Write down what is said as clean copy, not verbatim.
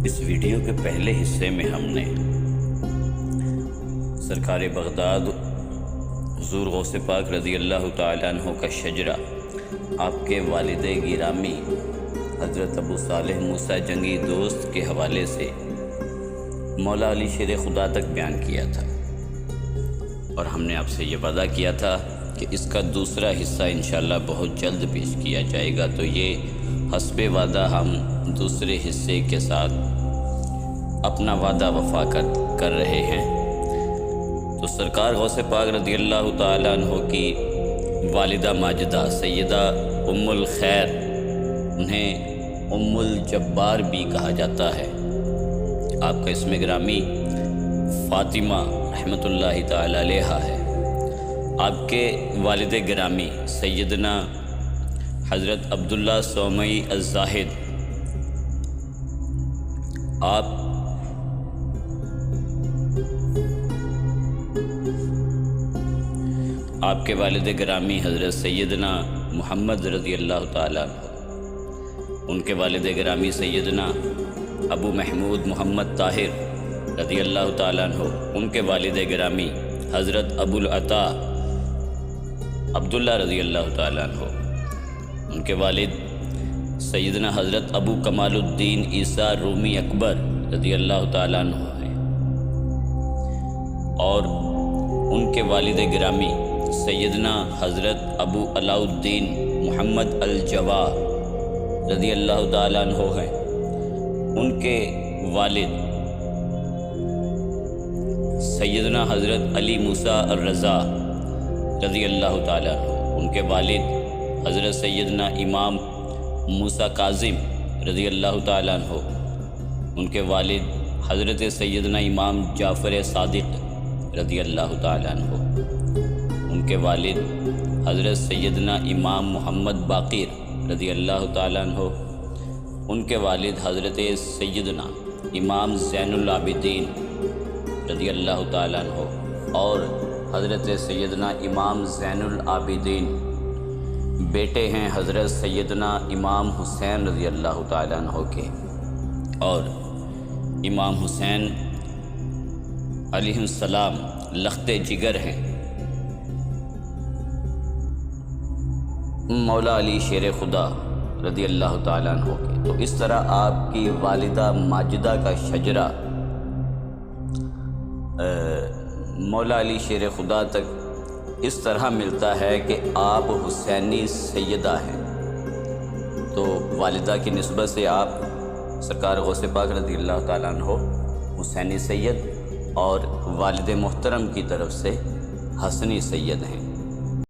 اس video کے پہلے حصے میں ہم نے سرکار بغداد حضور غوث پاک رضی اللہ تعالیٰ عنہ کا شجرہ آپ کے والد گرامی حضرت ابو صالح موسیٰ جنگی دوست کے حوالے سے مولا علی شیر خدا تک بیان کیا تھا، اور ہم نے آپ سے یہ وعدہ کیا تھا کہ اس کا دوسرا حصہ انشاءاللہ بہت جلد پیش کیا جائے گا۔ تو یہ حسب وعدہ ہم دوسرے حصے کے ساتھ اپنا وعدہ وفا کر رہے ہیں۔ تو سرکار غوث پاک رضی اللہ تعالیٰ عنہ کی والدہ ماجدہ سیدہ ام الخیر، انہیں ام الجبار بھی کہا جاتا ہے، آپ کا اسم گرامی فاطمہ رحمۃ اللہ تعالی علیہا ہے۔ آپ کے والد گرامی سیدنا حضرت عبداللہ سومئی الزاہد، آپ کے والد گرامی حضرت سیدنا محمد رضی اللہ تعالیٰ عنہ، ان کے والد گرامی سیدنا ابو محمود محمد طاہر رضی اللہ تعالیٰ عنہ، ان کے والد گرامی حضرت ابو العطا عبداللہ رضی اللہ تعالیٰ عنہ، ان کے والد سیدنا حضرت ابو کمال الدین عیسیٰ رومی اکبر رضی اللہ تعالیٰ عنہ ہیں، اور ان کے والد گرامی سیدنا حضرت ابو علاء الدین محمد الجوا رضی اللہ تعالیٰ عنہ ہیں، ان کے والد سیدنا حضرت علی موسیٰ الرضا رضی اللہ تعالیٰ عنہ، ان کے والد حضرت سیدنا امام موسیٰ کاظم رضی اللہ تعالیٰ عنہ، ان کے والد حضرت سیدنا امام جعفر صادق رضی اللہ تعالیٰ عنہ، ان کے والد حضرت سیدنا امام محمد باقر رضی اللہ تعالیٰ عنہ، ان کے والد حضرت سیدنا امام زین العابدین رضی اللہ تعالیٰ عنہ، اور حضرت سیدنا امام زین العابدین بیٹے ہیں حضرت سیدنا امام حسین رضی اللہ تعالیٰ عنہ کے، اور امام حسین علیہ السلام لخت جگر ہیں مولا علی شیر خدا رضی اللہ تعالیٰ عنہ کے۔ تو اس طرح آپ کی والدہ ماجدہ کا شجرہ مولا علی شیر خدا تک اس طرح ملتا ہے کہ آپ حسینی سیدہ ہیں، تو والدہ کی نسبت سے آپ سرکار غوث پاک رضی اللہ تعالیٰ عنہ حسینی سید، اور والد محترم کی طرف سے حسنی سید ہیں۔